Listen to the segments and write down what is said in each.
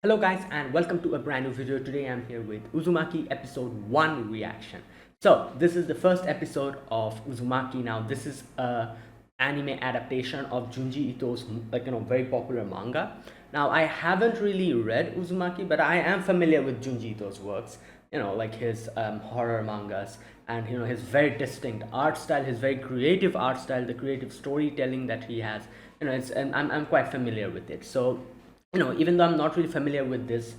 Hello guys and welcome to a brand new video. Today I'm here with Uzumaki episode 1 reaction. So this is the first episode of Uzumaki. Now this is a anime adaptation of Junji Ito's very popular manga. Now I haven't really read Uzumaki, but I am familiar with Junji Ito's works. Like his horror mangas and his very distinct art style, his very creative art style, the creative storytelling that he has. And I'm quite familiar with it. So even though I'm not really familiar with this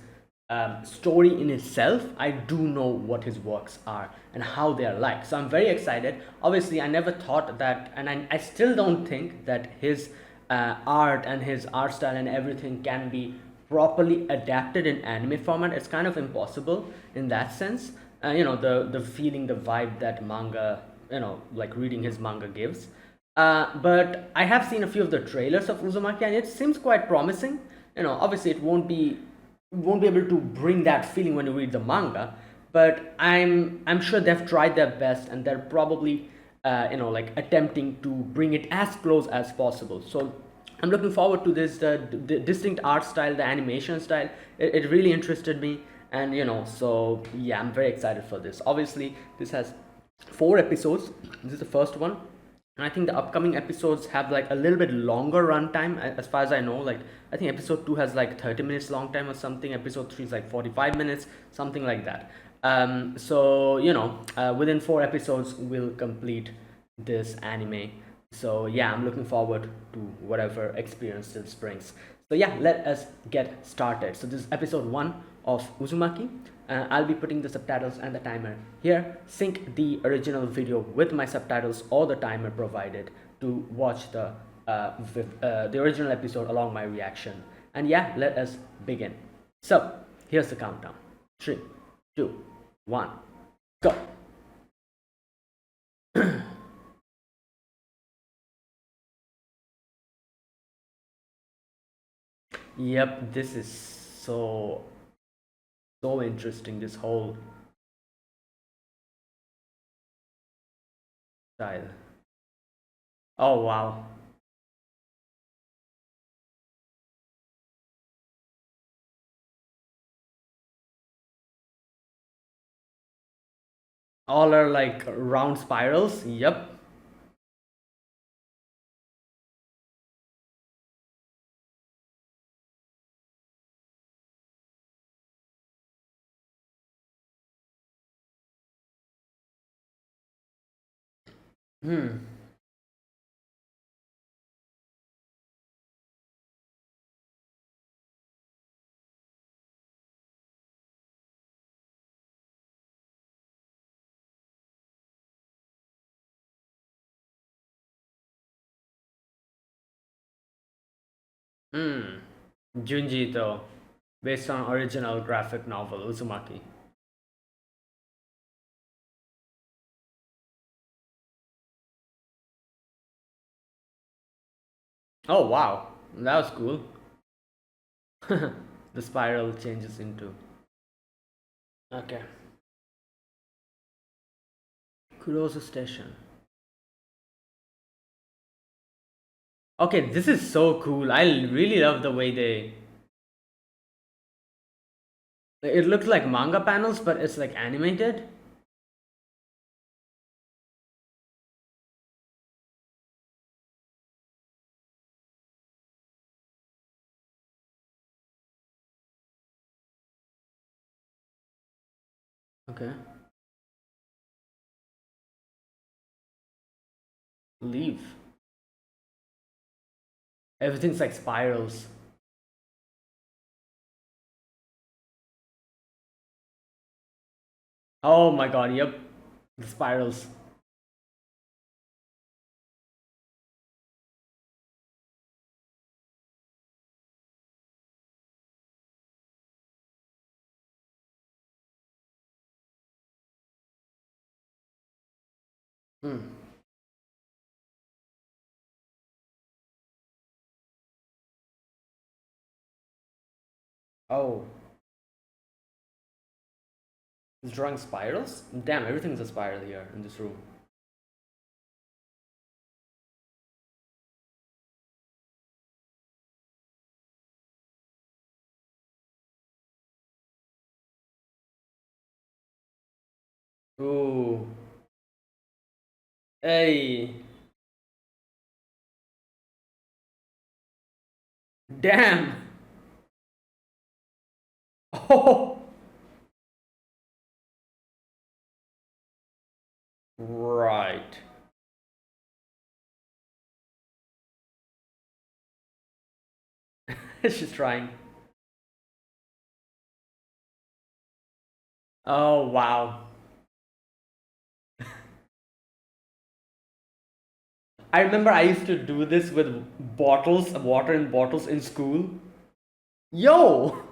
story in itself, I do know what his works are and how they are like. So I'm very excited. Obviously, I never thought that, and I still don't think that his art and his art style and everything can be properly adapted in anime format. It's kind of impossible in that sense. The feeling, the vibe that manga, like reading his manga gives. But I have seen a few of the trailers of Uzumaki, and it seems quite promising. Obviously, it won't be able to bring that feeling when you read the manga, but I'm sure they've tried their best, and they're probably like attempting to bring it as close as possible. So I'm looking forward to this. The distinct art style, the animation style, it really interested me, and so yeah, I'm very excited for this. Obviously, this has 4 episodes. This is the first one, and I think the upcoming episodes have like a little bit longer runtime, as far as I know. Like I think episode 2 has like 30 minutes long time or something. Episode 3 is like 45 minutes, something like that. So within 4 episodes we'll complete this anime. So yeah, I'm looking forward to whatever experience this brings. So yeah, let us get started. So this is episode 1 of Uzumaki. I'll be putting the subtitles and the timer here. Sync the original video with my subtitles or the timer provided to watch the original episode along my reaction. And yeah, let us begin. So here's the countdown. 3, 2, 1, go. Yep, this is so interesting, this whole style. Oh wow. All are like round spirals. Yep. Hmm. Hmm. Junji Ito, based on original graphic novel Uzumaki. Oh wow, that was cool. The spiral changes into. Okay. Kurosu Station. Okay, this is so cool. I really love the way they. It looks like manga panels, but it's like animated. Okay. Leave. Everything's like spirals. Oh my god, yep. The spirals. Hmm. Oh. He's drawing spirals? Damn, everything's a spiral here in this room. Ooh. Hey. Damn. Oh. Right. She's trying. Oh, wow. I remember I used to do this with bottles, water in bottles in school. Yo!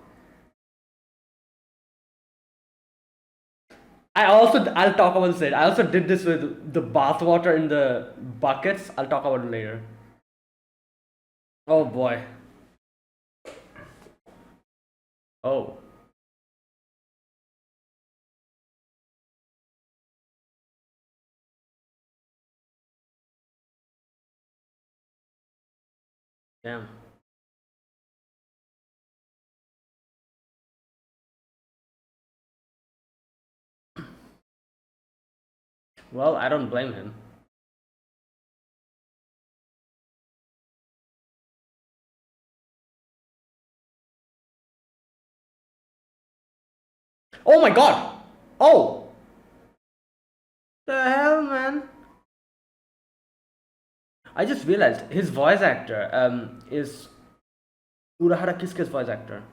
I'll talk about this later. I also did this with the bath water in the buckets. I'll talk about it later. Oh boy. Oh, damn. Well, I don't blame him. Oh my god! Oh! The hell, man? I just realized his voice actor is Urahara Kisuke's voice actor.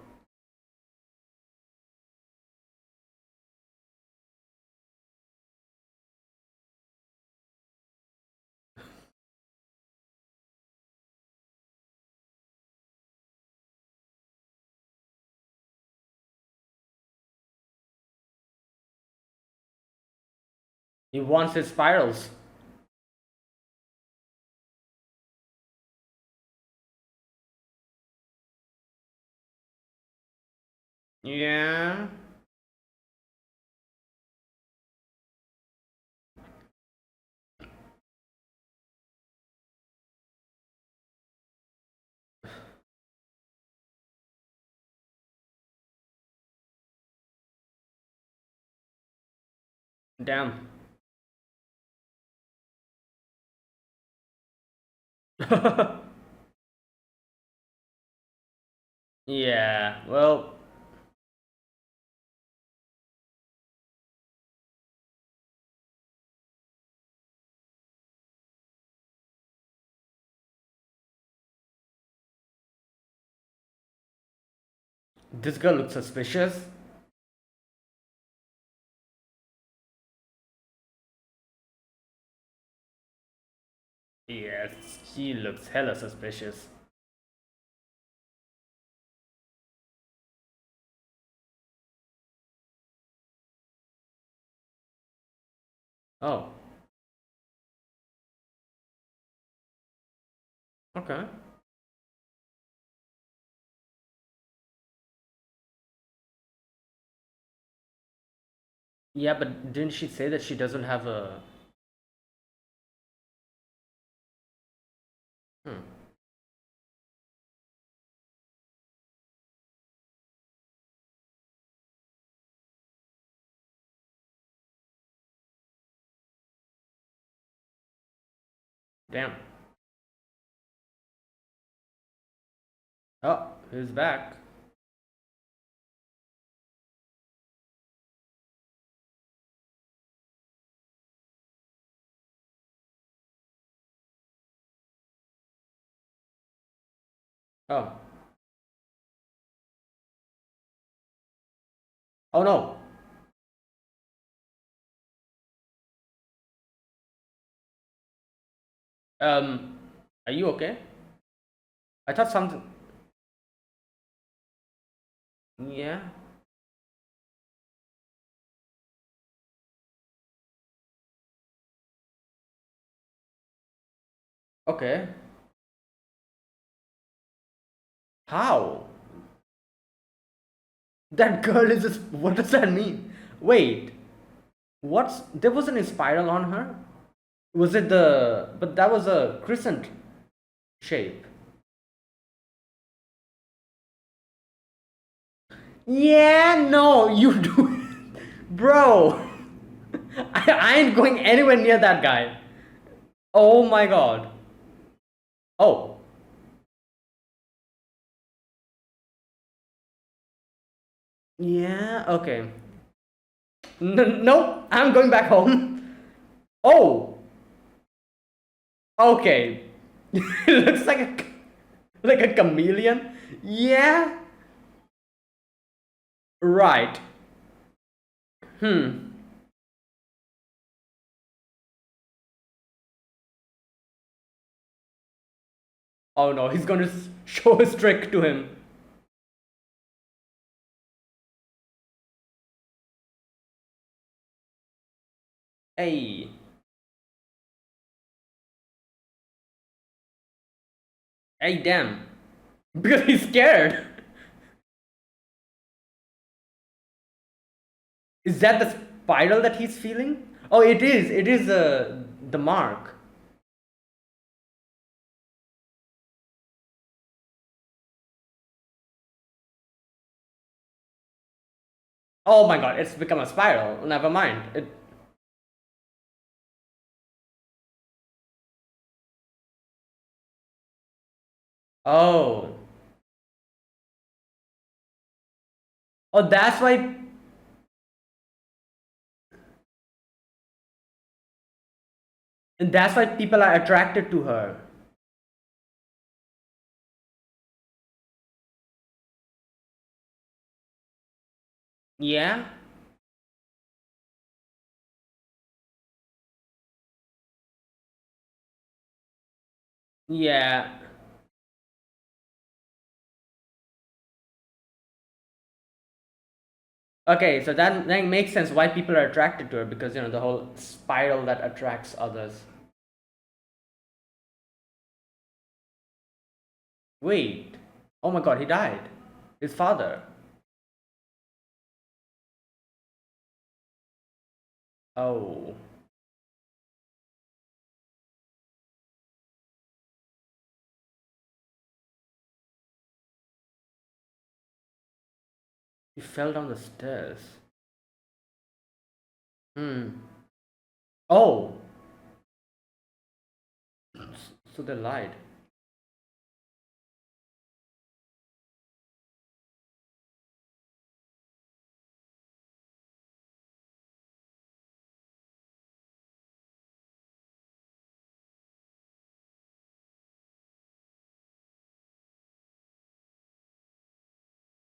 He wants his spirals. Yeah. Damn. Yeah, well, this girl looks suspicious. Yes, she looks hella suspicious. Oh, okay. Yeah, but didn't she say that she doesn't have a. Hmm. Damn. Oh, he's back. Oh. Oh no. Um, are you okay? I thought something. Yeah. Okay. How? That girl is just. What does that mean? Wait. What's. There wasn't a spiral on her? Was it the. But that was a crescent shape. Yeah, no, you do it. Bro. I ain't going anywhere near that guy. Oh my god. Oh. Yeah, okay. No, I'm going back home. Oh, okay. It looks like a chameleon. Yeah, right. Hmm. Oh no, he's gonna show his trick to him. Hey, hey, damn. Because he's scared. Is that the spiral that he's feeling? Oh, it is. It is the mark. Oh my god, it's become a spiral. Never mind. Oh. Oh, that's why. That's why people are attracted to her. Yeah. Yeah. Okay, so that makes sense why people are attracted to her because the whole spiral that attracts others. Wait. Oh my god, he died. His father. Oh. He fell down the stairs. Hmm. Oh. So they lied.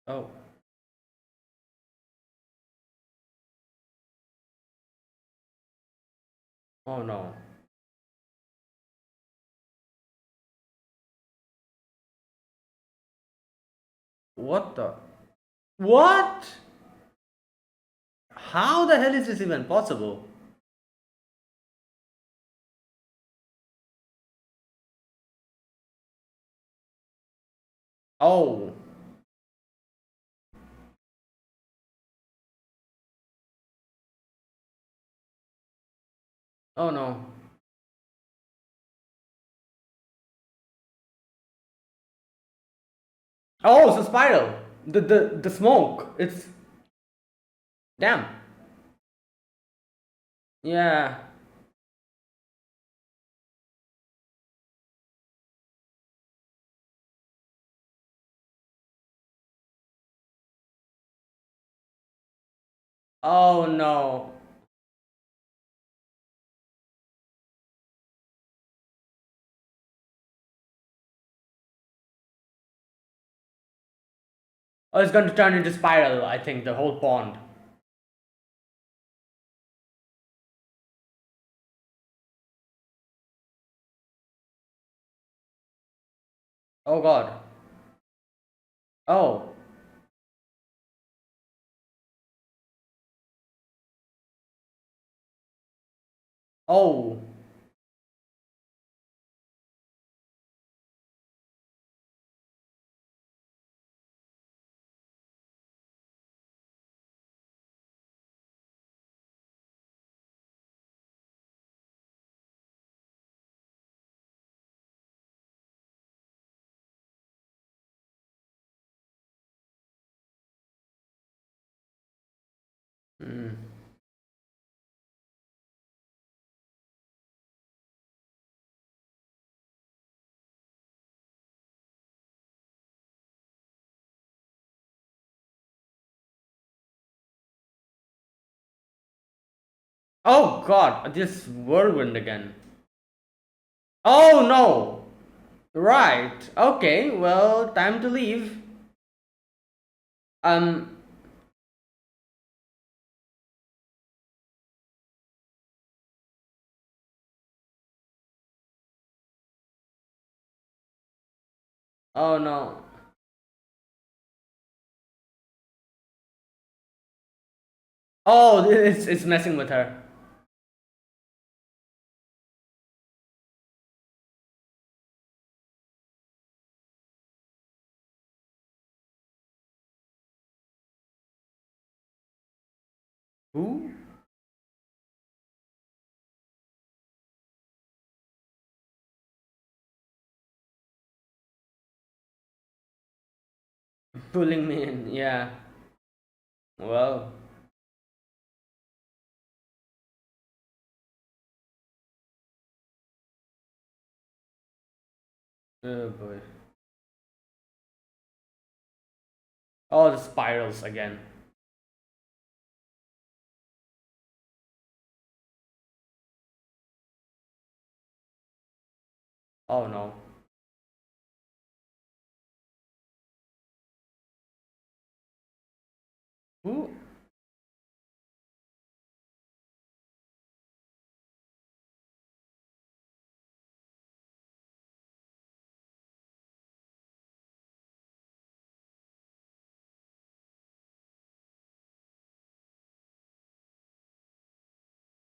Oh. Oh no. What the? What? How the hell is this even possible? Oh. Oh no. Oh, it's a spiral. The smoke. It's damn. Yeah. Oh no. Oh, it's going to turn into spiral, I think, the whole pond. Oh god. Oh. Oh. Hmm. Oh god, this whirlwind again. Oh no! Right. Okay, well, time to leave. Um. Oh no. Oh, it's messing with her. Who? Pulling me in, yeah. Well, oh boy. Oh, the spirals again. Oh no. Who?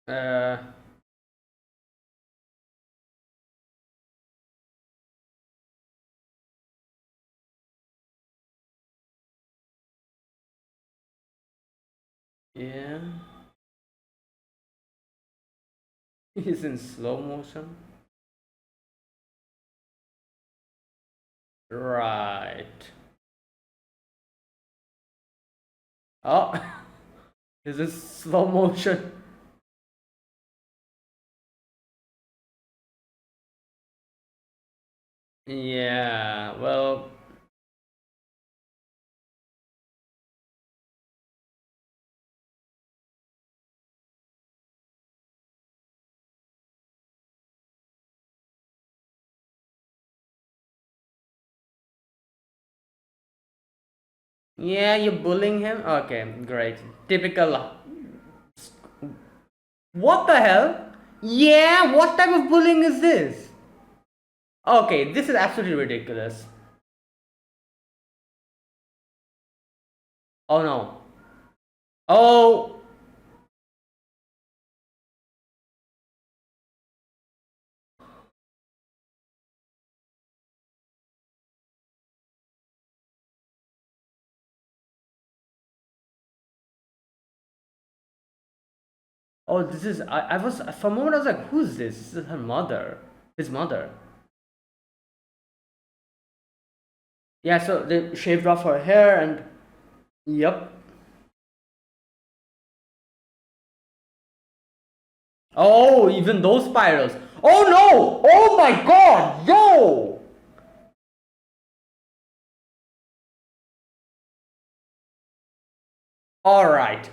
Uh, yeah. He's in slow motion. Right. Oh, this is slow motion. Yeah, well, yeah, you're bullying him? Okay, great. Typical. What the hell? Yeah, what type of bullying is this? Okay, this is absolutely ridiculous. Oh no. Oh, oh, this is. I was. For a moment, I was like, who's this? This is her mother. His mother. Yeah, so they shaved off her hair and. Yep. Oh, even those spirals. Oh no! Oh my god! Yo! Alright.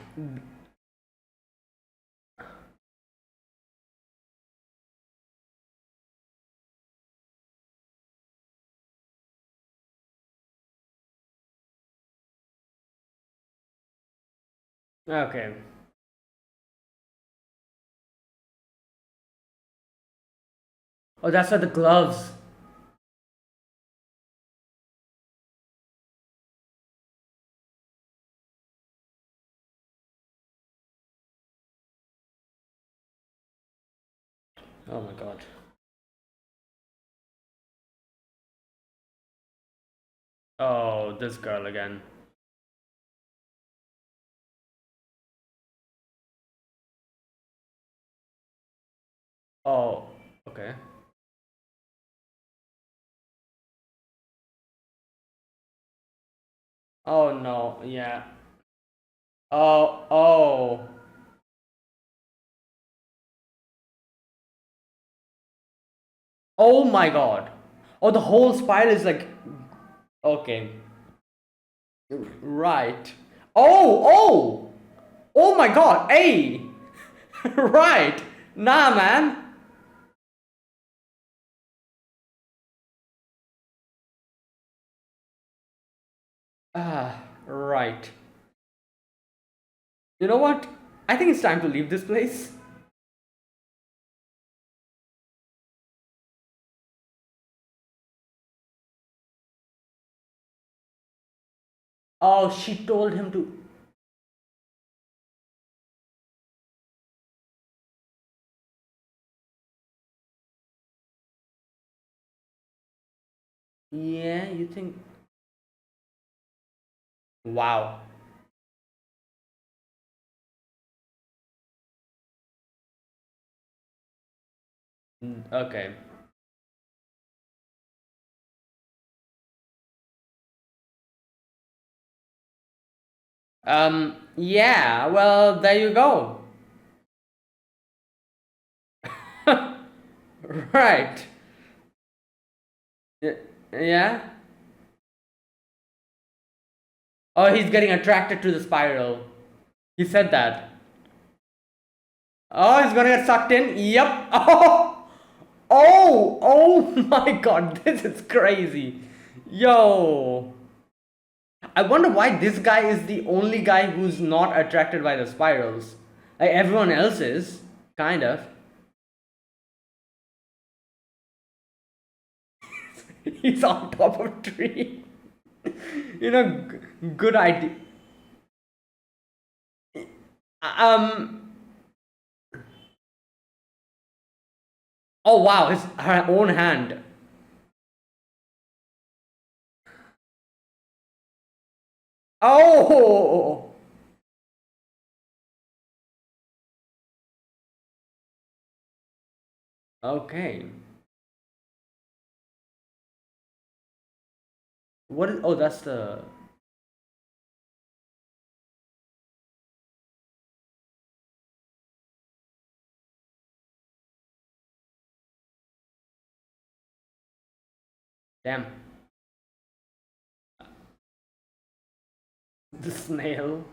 Okay. Oh, that's why the gloves. Oh my god. Oh, this girl again. Oh, okay. Oh no, yeah. Oh, oh. Oh my god. Oh, the whole spiral is like. Okay. Right. Oh, oh! Oh my god, hey! Right. Nah, man. Right. You know what? I think it's time to leave this place. Oh, she told him to. Yeah, you think. Wow. Okay. Yeah, well, there you go. Right. Yeah. Oh, he's getting attracted to the spiral. He said that. Oh, he's gonna get sucked in. Yep. Oh my god, this is crazy. Yo. I wonder why this guy is the only guy who's not attracted by the spirals. Like everyone else is, kind of. He's on top of a tree. Good idea. Um. Oh wow, his her own hand. Oh. Okay. What is? Oh, that's the. Damn. The snail.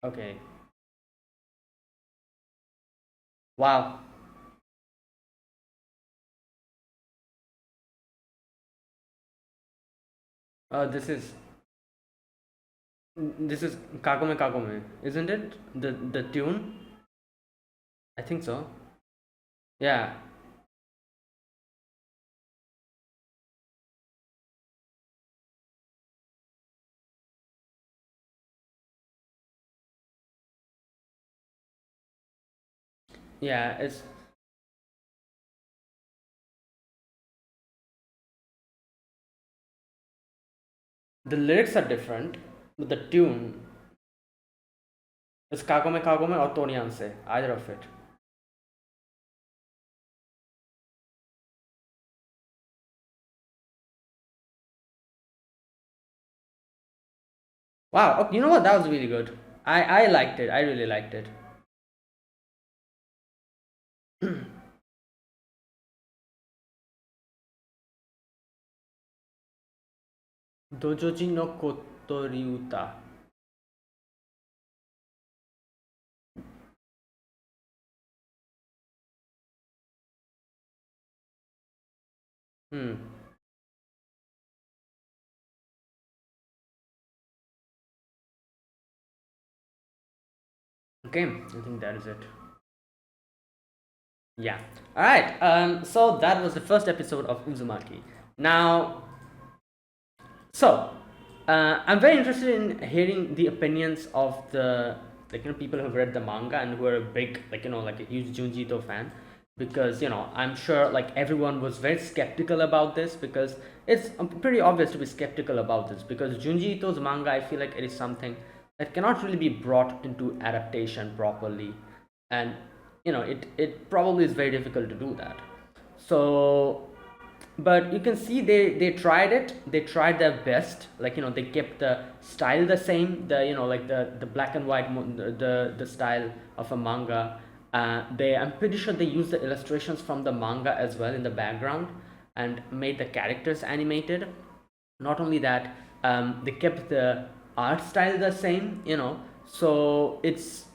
Okay. Wow. This is Kagome Kagome, isn't it? The tune? I think so. Yeah. Yeah, it's the lyrics are different, but the tune is Kagome Kagome or Tonyanse, either of it. Wow, okay, you know what? That was really good. I liked it. I really liked it. Dojoji no Kotori Uta. Hmm. Okay, I think that is it. Yeah. All right. So that was the first episode of Uzumaki. Now, so I'm very interested in hearing the opinions of the people who've read the manga and who are a big like a huge Junji Ito fan, because I'm sure like everyone was very skeptical about this, because it's pretty obvious to be skeptical about this, because Junji Ito's manga, I feel like it is something that cannot really be brought into adaptation properly, and it probably is very difficult to do that. So, but you can see they tried it, they tried their best, like they kept the style the same, the like the black and white the style of a manga. They I'm pretty sure they used the illustrations from the manga as well in the background and made the characters animated. Not only that, They kept the art style the same, so it's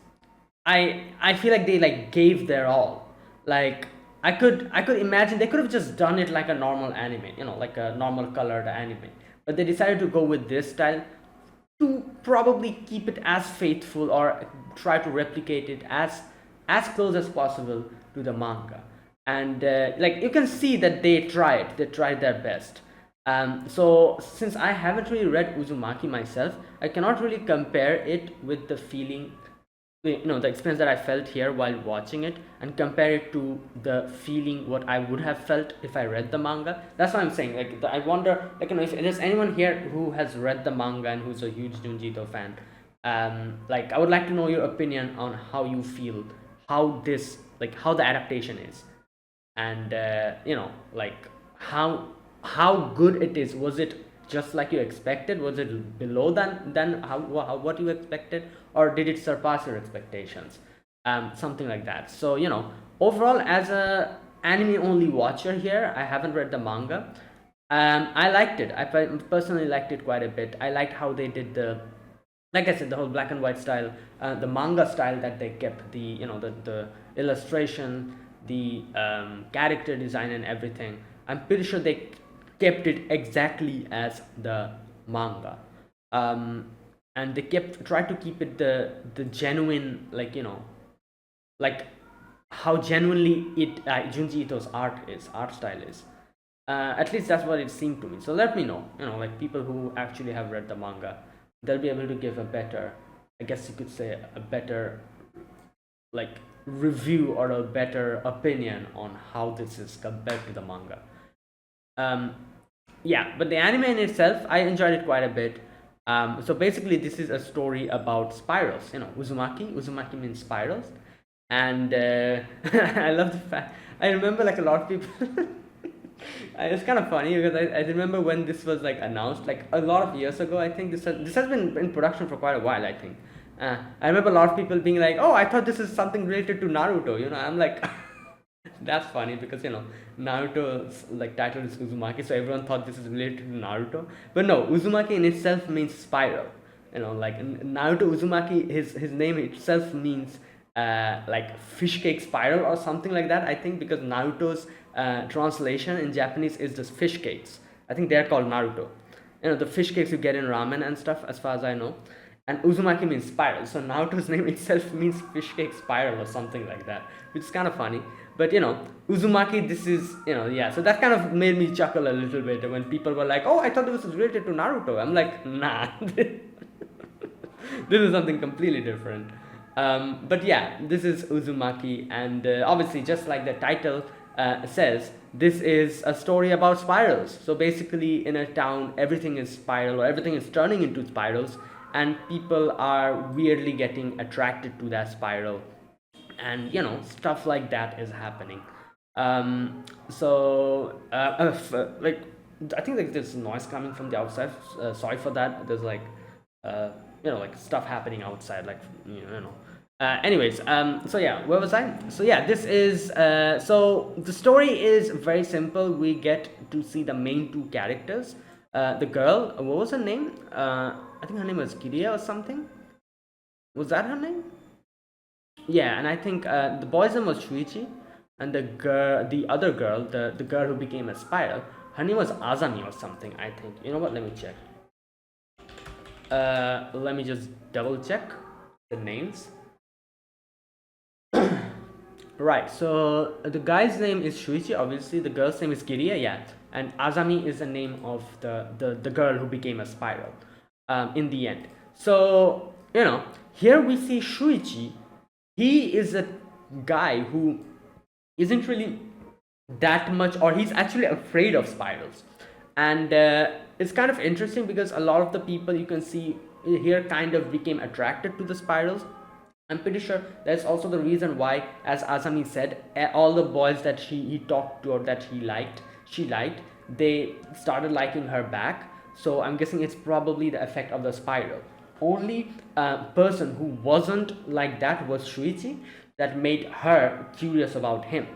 I feel like they like gave their all. Like I could imagine they could have just done it like a normal anime, like a normal colored anime. But they decided to go with this style to probably keep it as faithful or try to replicate it as close as possible to the manga. And like you can see that they tried their best. So since I haven't really read Uzumaki myself, I cannot really compare it with the feeling, the experience that I felt here while watching it, and compare it to the feeling what I would have felt if I read the manga. That's what I'm saying. Like I wonder, like if there's anyone here who has read the manga and who's a huge Junji Ito fan, like I would like to know your opinion on how you feel, how the adaptation is, and like how good it is. Was it just like you expected? Was it below than what you expected, or did it surpass your expectations? Something like that. So overall, as a anime only watcher here, I haven't read the manga. I liked it. I personally liked it quite a bit. I liked how they did like I said, the whole black and white style, the manga style that they kept, the illustration, the character design and everything. I'm pretty sure they kept it exactly as the manga, and they tried to keep it the genuine, like how genuinely it Junji Ito's art style is. At least that's what it seemed to me. So let me know, like people who actually have read the manga, they'll be able to give a better, I guess you could say, a better like review or a better opinion on how this is compared to the manga. um yeah, but the anime in itself, I enjoyed it quite a bit. So basically this is a story about spirals. Uzumaki means spirals. And I love the fact, I remember like a lot of people it's kind of funny because I remember when this was like announced like a lot of years ago. I think this has been in production for quite a while, I think. I remember a lot of people being like, oh, I thought this is something related to Naruto. I'm like that's funny because Naruto's like title is Uzumaki, so everyone thought this is related to Naruto. But no, Uzumaki in itself means spiral. Like Naruto Uzumaki, his name itself means like fish cake spiral or something like that, I think, because Naruto's translation in Japanese is just fish cakes. I think they're called Naruto. The fish cakes you get in ramen and stuff, as far as I know. And Uzumaki means spiral, so Naruto's name itself means fish cake spiral or something like that, which is kind of funny. But Uzumaki, this is, yeah, so that kind of made me chuckle a little bit when people were like, oh, I thought this was related to Naruto. I'm like, nah, this is something completely different. But yeah, this is Uzumaki, and obviously, just like the title says, this is a story about spirals. So basically, in a town, everything is spiral, or everything is turning into spirals, and people are weirdly getting attracted to that spiral, and stuff like that is happening. So like I think like there's noise coming from the outside. Sorry for that. There's like like stuff happening outside, like anyways, so yeah, where was I? So yeah, this is so the story is very simple. We get to see the main two characters. The girl, what was her name? I think her name was Kiria or something. Was that her name? Yeah, and I think the boy's name was Shuichi, and the other girl, the girl who became a spiral, her name was Azami or something, I think. You know what? Let me check. Let me just double check the names. Right, so the guy's name is Shuichi, obviously. The girl's name is Kiria, yeah. And Azami is the name of the girl who became a spiral in the end. So, here we see Shuichi. He is a guy who isn't really that much, or he's actually afraid of spirals. And it's kind of interesting because a lot of the people you can see here kind of became attracted to the spirals. I'm pretty sure that's also the reason why, as Azami said, all the boys that he talked to or that she liked, they started liking her back. So I'm guessing it's probably the effect of the spiral. Only person who wasn't like that was Shuichi, that made her curious about him.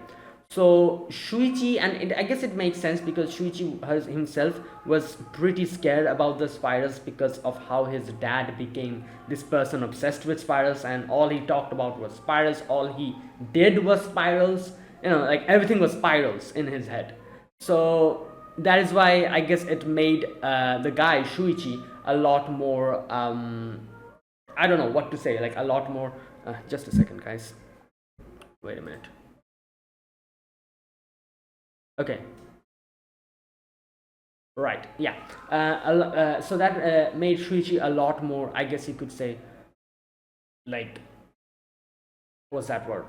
So Shuichi, and I guess it makes sense because Shuichi himself was pretty scared about the spirals because of how his dad became this person obsessed with spirals, and all he talked about was spirals. All he did was spirals. Like everything was spirals in his head. So that is why I guess it made the guy Shuichi a lot more. I don't know what to say. Like a lot more. Just a second, guys. Wait a minute. Okay. Right. Yeah. So that made Shuichi a lot more, I guess you could say, like, what's that word?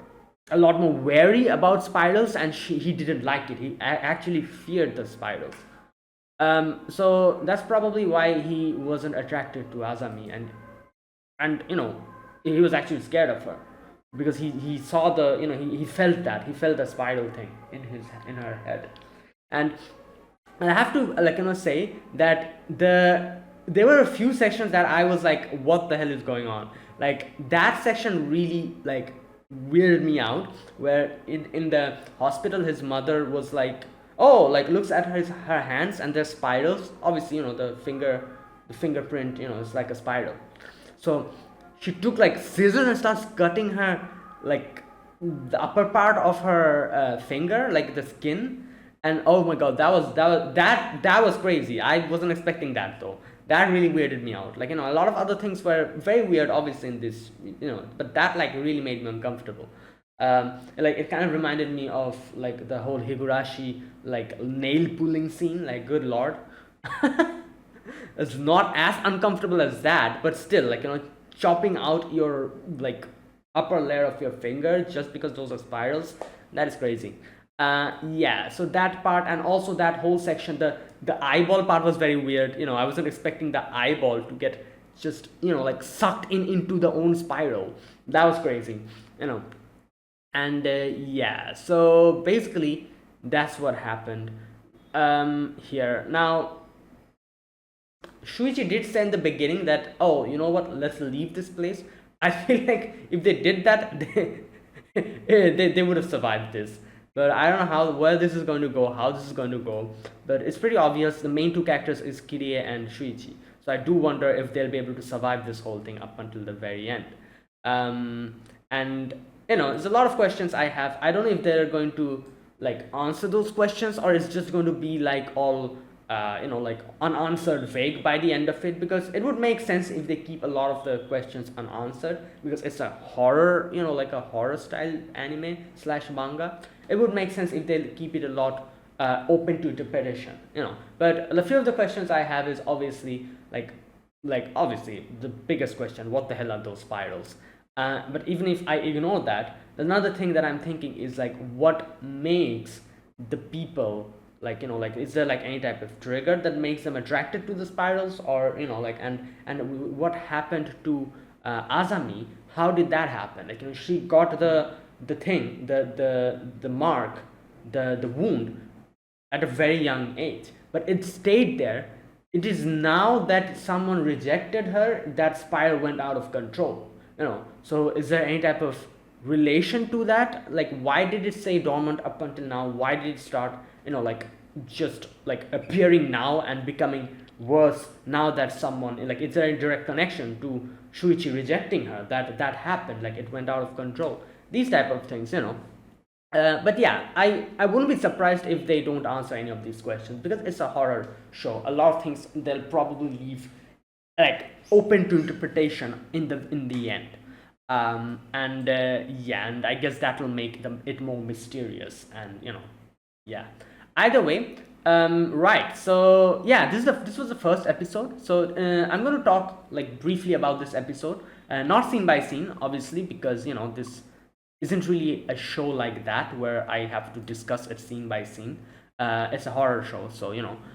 A lot more wary about spirals, and he didn't like it. He actually feared the spirals. So that's probably why he wasn't attracted to Azami, and he was actually scared of her because he saw the he felt that he felt the spiral thing in her head. And I have to say that there were a few sections that I was like, what the hell is going on? Like that section really like weirded me out, where in the hospital his mother was like, oh, like looks at her hands and there's spirals. Obviously, the fingerprint, it's like a spiral. So she took like scissors and starts cutting her like the upper part of her finger, like the skin. And oh my god, that was crazy. I wasn't expecting that though. That really weirded me out. Like a lot of other things were very weird, obviously in this, but that like really made me uncomfortable. Like it kind of reminded me of like the whole Higurashi like nail pulling scene. Like good lord, it's not as uncomfortable as that, but still, like chopping out your like upper layer of your finger just because those are spirals, that is crazy. Yeah, so that part, and also that whole section, the eyeball part was very weird. I wasn't expecting the eyeball to get just like sucked into the own spiral. That was crazy. And yeah, so basically that's what happened here. Now Shuichi did say in the beginning that, oh, you know what, let's leave this place. I feel like if they did that, they would have survived this. But I don't know where this is going to go, how this is going to go. But it's pretty obvious the main two characters is Kirie and Shuichi. So I do wonder if they'll be able to survive this whole thing up until the very end. And there's a lot of questions I have. I don't know if they're going to like answer those questions, or it's just going to be like all like unanswered, vague by the end of it, because it would make sense if they keep a lot of the questions unanswered, because it's a horror, like a horror style anime slash manga. It would make sense if they keep it a lot open to interpretation, but a few of the questions I have is obviously like obviously the biggest question: what the hell are those spirals? But even if I ignore that, another thing that I'm thinking is like, what makes the people like is there like any type of trigger that makes them attracted to the spirals, or like and what happened to Azami? How did that happen? Like she got the thing, the mark, the wound at a very young age, but it stayed there. It is now that someone rejected her that spiral went out of control. So is there any type of relation to that? Like why did it stay dormant up until now? Why did it start like just like appearing now and becoming worse now that someone, like, is there a direct connection to Shuichi rejecting her that happened, like it went out of control, these type of things. But yeah, I wouldn't be surprised if they don't answer any of these questions, because it's a horror show. A lot of things they'll probably leave like open to interpretation in the end. And yeah, and I guess that will make it more mysterious, and yeah. Either way, right. So yeah, this was the first episode. So I'm going to talk like briefly about this episode, not scene by scene, obviously, because this isn't really a show like that where I have to discuss it scene by scene. It's a horror show, so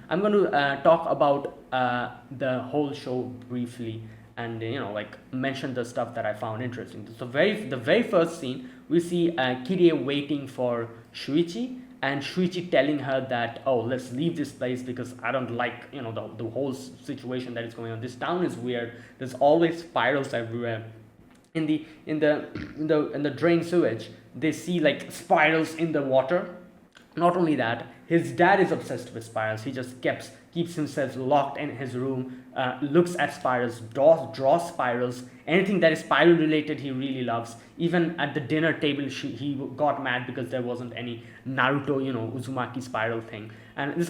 I'm going to talk about the whole show briefly, and like mention the stuff that I found interesting. So the very first scene, we see Kirie waiting for Shuichi, and Shuichi telling her that, oh, let's leave this place because I don't like the whole situation that is going on. This town is weird. There's always spirals everywhere. In the drain sewage, they see like spirals in the water, Not only that, his dad is obsessed with spirals. He just keeps himself locked in his room, looks at spirals, draws spirals. Anything that is spiral related, he really loves. Even at the dinner table, he got mad because there wasn't any Naruto, Uzumaki spiral thing. And this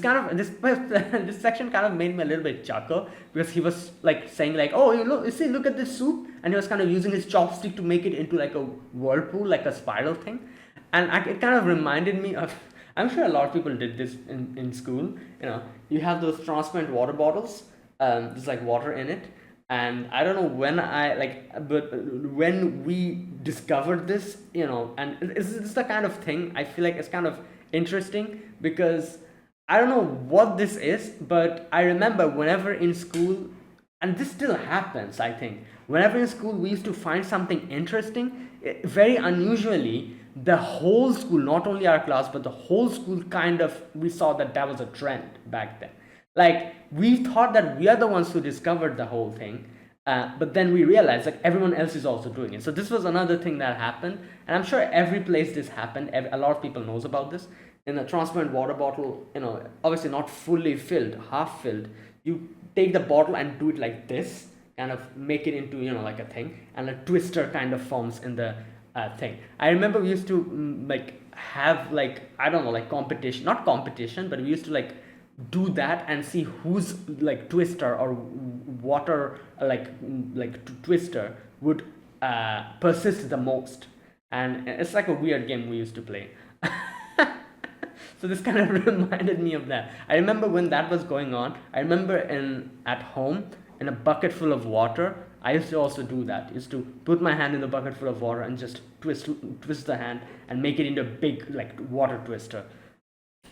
section kind of made me a little bit chuckle, because he was like saying like, oh, look at this soup, and he was kind of using his chopstick to make it into like a whirlpool, like a spiral thing. And it kind of reminded me of, I'm sure a lot of people did this in school. You have those transparent water bottles. There's like water in it, and I don't know but when we discovered this, and it's the kind of thing I feel like it's kind of interesting, because I don't know what this is, but I remember whenever in school, and this still happens, I think, whenever in school we used to find something interesting, very unusually, the whole school, not only our class, but the whole school we saw that was a trend back then. Like, we thought that we are the ones who discovered the whole thing, but then we realized like everyone else is also doing it. So this was another thing that happened, and I'm sure every place this happened, a lot of people knows about this. In a transparent water bottle, obviously not fully filled, half filled, you take the bottle and do it like this, kind of make it into like a thing, and a twister kind of forms in the thing. I remember we used to have I don't know, like competition, not competition, but we used to do that and see whose twister or water twister would persist the most. And it's like a weird game we used to play. So this kind of reminded me of that. I remember when that was going on, I remember at home, in a bucket full of water, I used to also do that. I used to put my hand in the bucket full of water and just twist the hand and make it into a big water twister.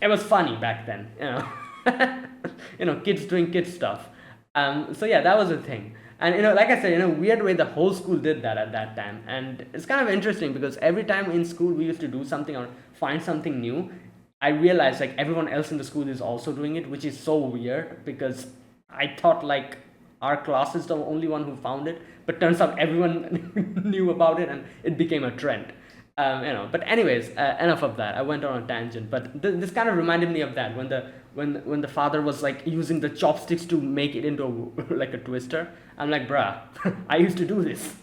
It was funny back then, kids doing kid stuff. So yeah, that was a thing. And like I said, in a weird way, the whole school did that at that time. And it's kind of interesting, because every time in school we used to do something or find something new, I realized everyone else in the school is also doing it, which is so weird, because I thought our class is the only one who found it, but turns out everyone knew about it and it became a trend. But anyways, enough of that. I went on a tangent, but this kind of reminded me of that, when the father was using the chopsticks to make it into a twister. I'm like, bruh, I used to do this.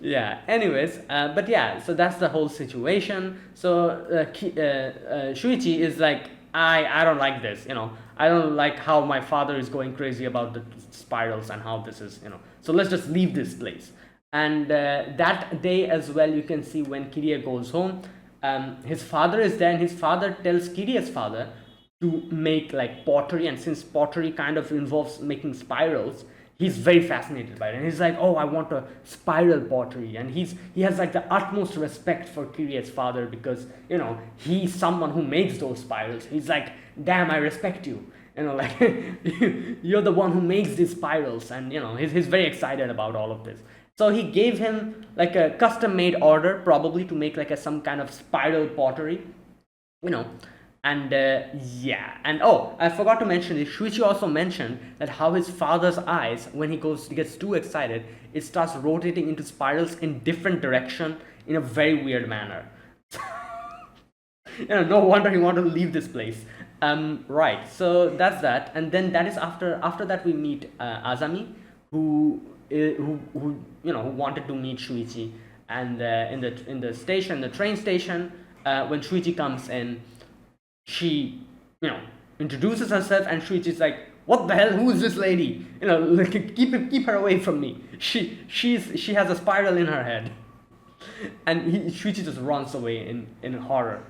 Yeah, anyways, but yeah, so that's the whole situation. So Shuichi is like, I don't like this, I don't like how my father is going crazy about the spirals and how this is, so let's just leave this place. And that day as well, you can see when Kirie goes home, his father is there, and his father tells Kirie's father to make pottery. And since pottery kind of involves making spirals, he's very fascinated by it, and he's like, oh, I want a spiral pottery. And he has the utmost respect for Kirie's father, because he's someone who makes those spirals. He's like, damn, I respect you, you're the one who makes these spirals. And he's very excited about all of this. So he gave him a custom made order, probably to make some kind of spiral pottery, and yeah. And oh, I forgot to mention this, Shuichi also mentioned that how his father's eyes, when he gets too excited, it starts rotating into spirals in different direction in a very weird manner. No wonder he wanted to leave this place. Right, so that's that. And then that is after that we meet Azami, who wanted to meet Shuichi. And in the train station, when Shuichi comes in, she introduces herself, and Shuichi's like, what the hell, who is this lady? Keep her away from me. She has a spiral in her head. And Shuichi just runs away in horror.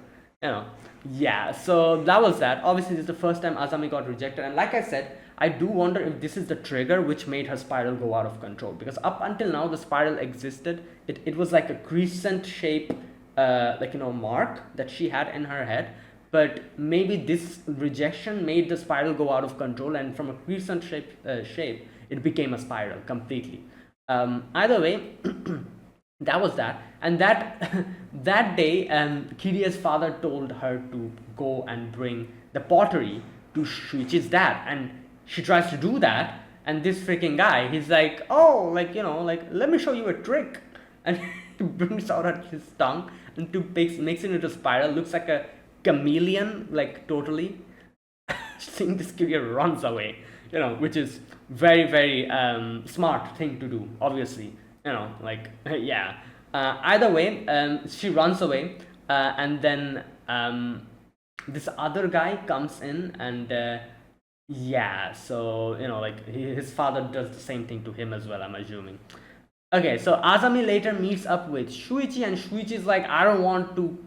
Yeah, so that was that. Obviously, this is the first time Azami got rejected, and like I said, I do wonder if this is the trigger which made her spiral go out of control, because up until now the spiral existed. It was like a crescent shape, mark that she had in her head, but maybe this rejection made the spiral go out of control, and from a crescent shape it became a spiral completely. Either way, that was that. And that day, Kirie's father told her to go and bring the pottery to Shuichi's dad, and she tries to do that, and this freaking guy, he's like, oh, let me show you a trick. And brings out his tongue and makes it into a spiral. Looks like a chameleon, like totally. Seeing this kid runs away, which is very very smart thing to do. Obviously, like yeah. Either way, she runs away, and then this other guy comes in and. Yeah, so like his father does the same thing to him as well, I'm assuming. Okay, so Azami later meets up with Shuichi, and Shuichi is like, I don't want to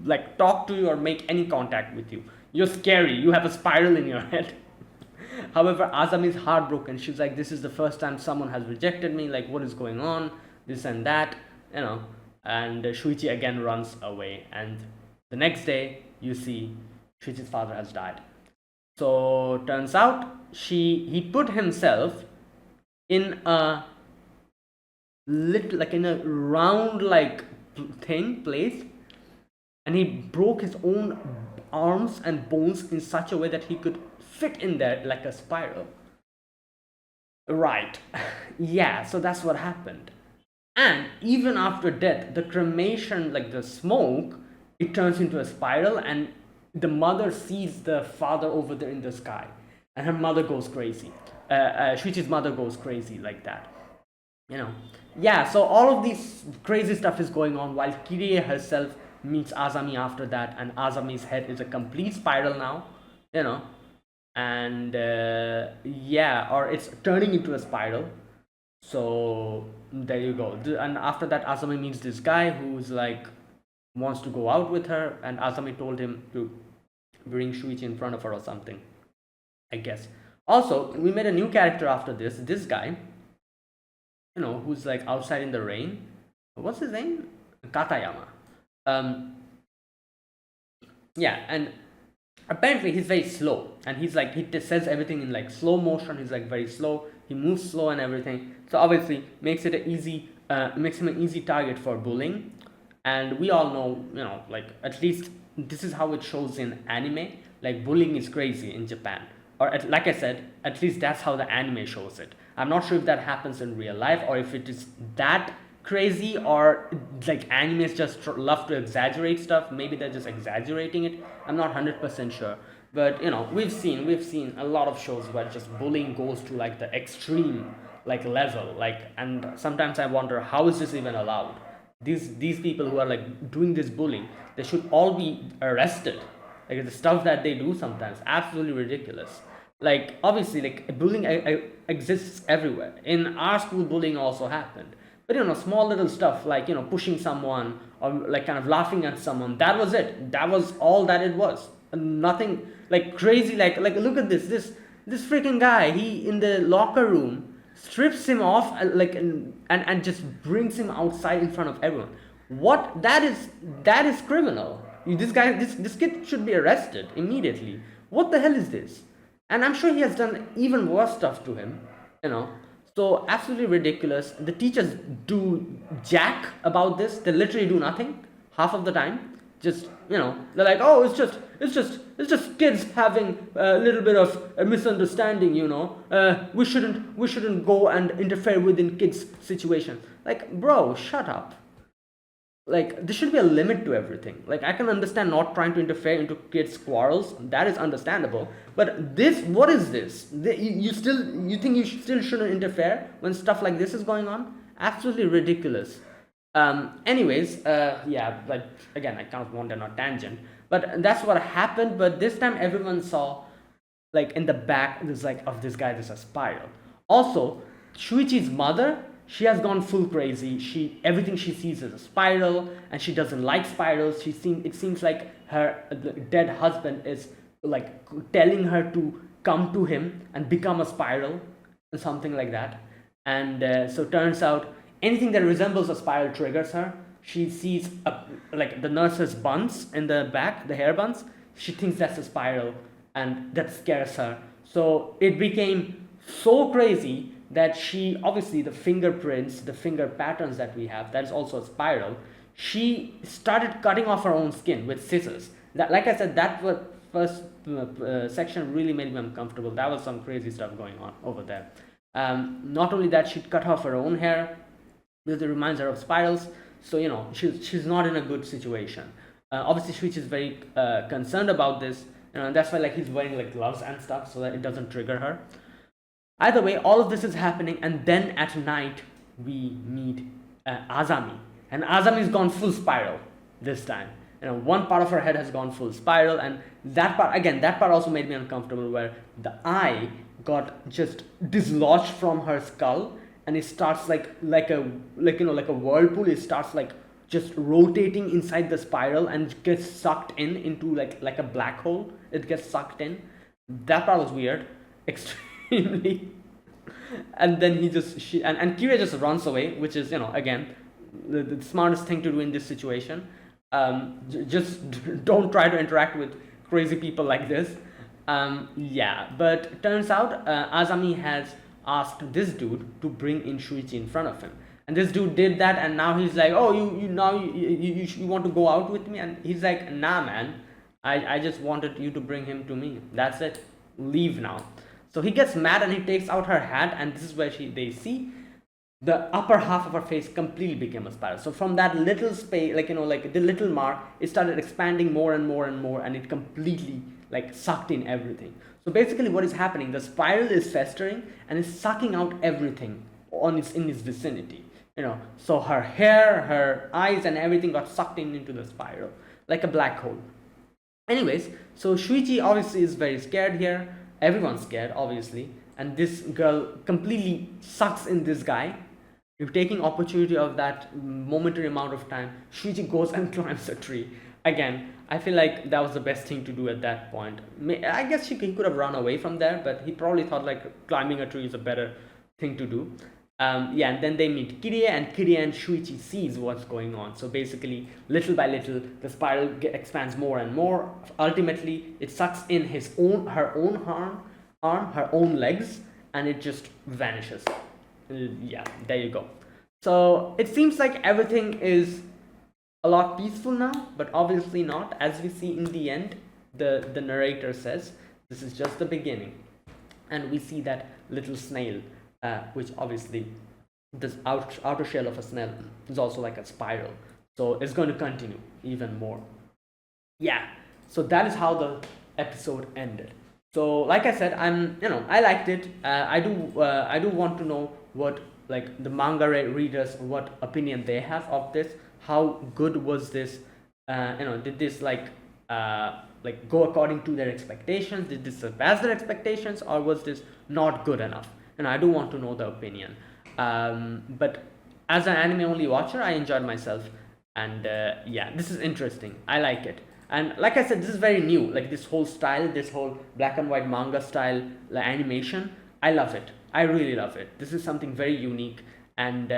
like talk to you or make any contact with you. You're scary. You have a spiral in your head. However, Azami is heartbroken. She's like, this is the first time someone has rejected me. Like, what is going on? This and that, And Shuichi again runs away. And the next day, you see Shuichi's father has died. So turns out he put himself in a little, like in a round like place, and he broke his own arms and bones in such a way that he could fit in there like a spiral. Right. Yeah, so that's what happened. And even after death, the cremation, like the smoke, it turns into a spiral, and the mother sees the father over there in the sky, and her mother goes crazy. Shuichi's mother goes crazy like that. Yeah, so all of these crazy stuff is going on while Kirie herself meets Azami after that, and Azami's head is a complete spiral now, and yeah, or it's turning into a spiral. So there you go. And after that, Azami meets this guy who's like wants to go out with her, and Azami told him to bring Shuichi in front of her or something, I guess. Also, we made a new character after this guy, who's like outside in the rain. What's his name? Katayama. Yeah, and apparently he's very slow, and he's like, he says everything in like slow motion. He's like very slow, he moves slow and everything, so obviously makes him an easy target for bullying. And we all know, like at least this is how it shows in anime, like bullying is crazy in Japan, or like I said, at least that's how the anime shows it. I'm not sure if that happens in real life, or if it is that crazy, or like animes just love to exaggerate stuff. Maybe they're just exaggerating it. I'm not 100% sure, but we've seen a lot of shows where just bullying goes to like the extreme like level, like, and sometimes I wonder, how is this even allowed? These people who are like doing this bullying, they should all be arrested. Like the stuff that they do sometimes, absolutely ridiculous. Like obviously, like bullying exists everywhere. In our school, bullying also happened. But small little stuff like pushing someone, or like kind of laughing at someone. That was it. That was all that it was. Nothing like crazy. Like look at this freaking guy. He in the locker room strips him off like and just brings him outside in front of everyone. What that is criminal. This kid should be arrested immediately. What the hell is this? And I'm sure he has done even worse stuff to him. So absolutely ridiculous. The teachers do jack about this. They literally do nothing half of the time. Just they're like, oh, it's just kids having a little bit of a misunderstanding. We shouldn't go and interfere within kids' situation. Like, bro, shut up. Like, there should be a limit to everything. Like, I can understand not trying to interfere into kids' quarrels. That is understandable. But what is this? You think you still shouldn't interfere when stuff like this is going on? Absolutely ridiculous. Anyways, yeah, like, again, I kind of went on a tangent. But that's what happened. But this time everyone saw, like, in the back, there's like, of this guy, there's a spiral. Also, Shuichi's mother, she has gone full crazy. Everything she sees is a spiral, and she doesn't like spirals. It seems like her dead husband is like telling her to come to him and become a spiral, or something like that. And so turns out anything that resembles a spiral triggers her. She sees like the nurse's buns in the back, the hair buns. She thinks that's a spiral, and that scares her. So it became so crazy that she, obviously the fingerprints, the finger patterns that we have, that is also a spiral. She started cutting off her own skin with scissors. That, like I said, that was first section really made me uncomfortable. That was some crazy stuff going on over there. Not only that, she cut off her own hair because it reminds her of spirals. So she's not in a good situation. Obviously Shuichi is very concerned about this, and that's why like he's wearing like gloves and stuff so that it doesn't trigger her. Either way, all of this is happening, and then at night we meet Azami, and Azami's gone full spiral this time. One part of her head has gone full spiral, and that part also made me uncomfortable, where the eye got just dislodged from her skull, and it starts like a whirlpool. It starts like just rotating inside the spiral and gets sucked into like a black hole. It gets sucked in. That part was weird, extremely. And then and Kira just runs away, which is again the smartest thing to do in this situation. Just don't try to interact with crazy people like this. Yeah, but turns out Azami has asked this dude to bring in Shuichi in front of him, and this dude did that, and now he's like, oh, you want to go out with me? And he's like, nah man, I just wanted you to bring him to me, that's it, leave now. So he gets mad and he takes out her hat, and this is where they see the upper half of her face completely became a spiral. So from that little space, like the little mark, it started expanding more and more and more, and it completely like sucked in everything. So basically what is happening, the spiral is festering and is sucking out everything in its vicinity. So her hair, her eyes, and everything got sucked into the spiral like a black hole. Anyways, so Shuichi obviously is very scared here. Everyone's scared, obviously, and this girl completely sucks in this guy. If taking opportunity of that momentary amount of time, Shuichi goes and climbs a tree. Again, I feel like that was the best thing to do at that point. I guess he could have run away from there, but he probably thought like climbing a tree is a better thing to do. Yeah, and then they meet Kirie, and Shuichi sees what's going on. So basically, little by little, the spiral expands more and more. Ultimately, it sucks in her own arm, her own legs, and it just vanishes. Yeah, there you go. So it seems like everything is a lot peaceful now, but obviously not. As we see in the end, the narrator says this is just the beginning, and we see that little snail, which obviously this outer shell of a snail is also like a spiral, so it's going to continue even more. Yeah, so that is how the episode ended. So like I said, I liked it. I do want to know what like the manga readers, what opinion they have of this. How good was this? Did this like go according to their expectations? Did this surpass their expectations, or was this not good enough? I do want to know the opinion. But as an anime only watcher, I enjoyed myself, and yeah, this is interesting. I like it. And like I said, this is very new, like this whole style, this whole black and white manga style animation. I love it. I really love it. This is something very unique, and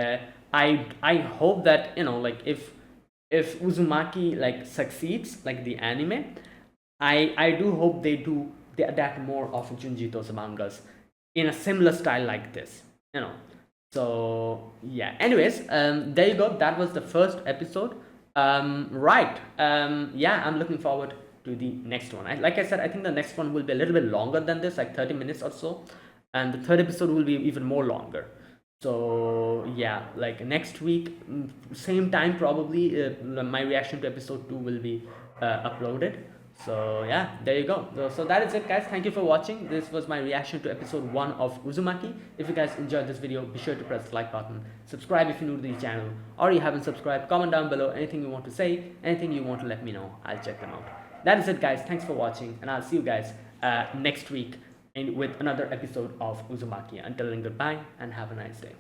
I hope that like if Uzumaki like succeeds like the anime, I do hope they adapt more of Junjito's mangas in a similar style like this. So yeah. Anyways, there you go. That was the first episode. Right. Yeah, I'm looking forward to the next one. Like I said, I think the next one will be a little bit longer than this, like 30 minutes or so, and the third episode will be even more longer. So yeah, like next week, same time probably, my reaction to episode 2 will be uploaded. So yeah, there you go. So that is it, guys. Thank you for watching. This was my reaction to episode 1 of Uzumaki. If you guys enjoyed this video, be sure to press the like button, subscribe if you're new to the channel, or you haven't subscribed. Comment down below anything you want to say, anything you want to let me know. I'll check them out. That is it, guys. Thanks for watching, and I'll see you guys next week with another episode of Uzumaki. Until then, goodbye and have a nice day.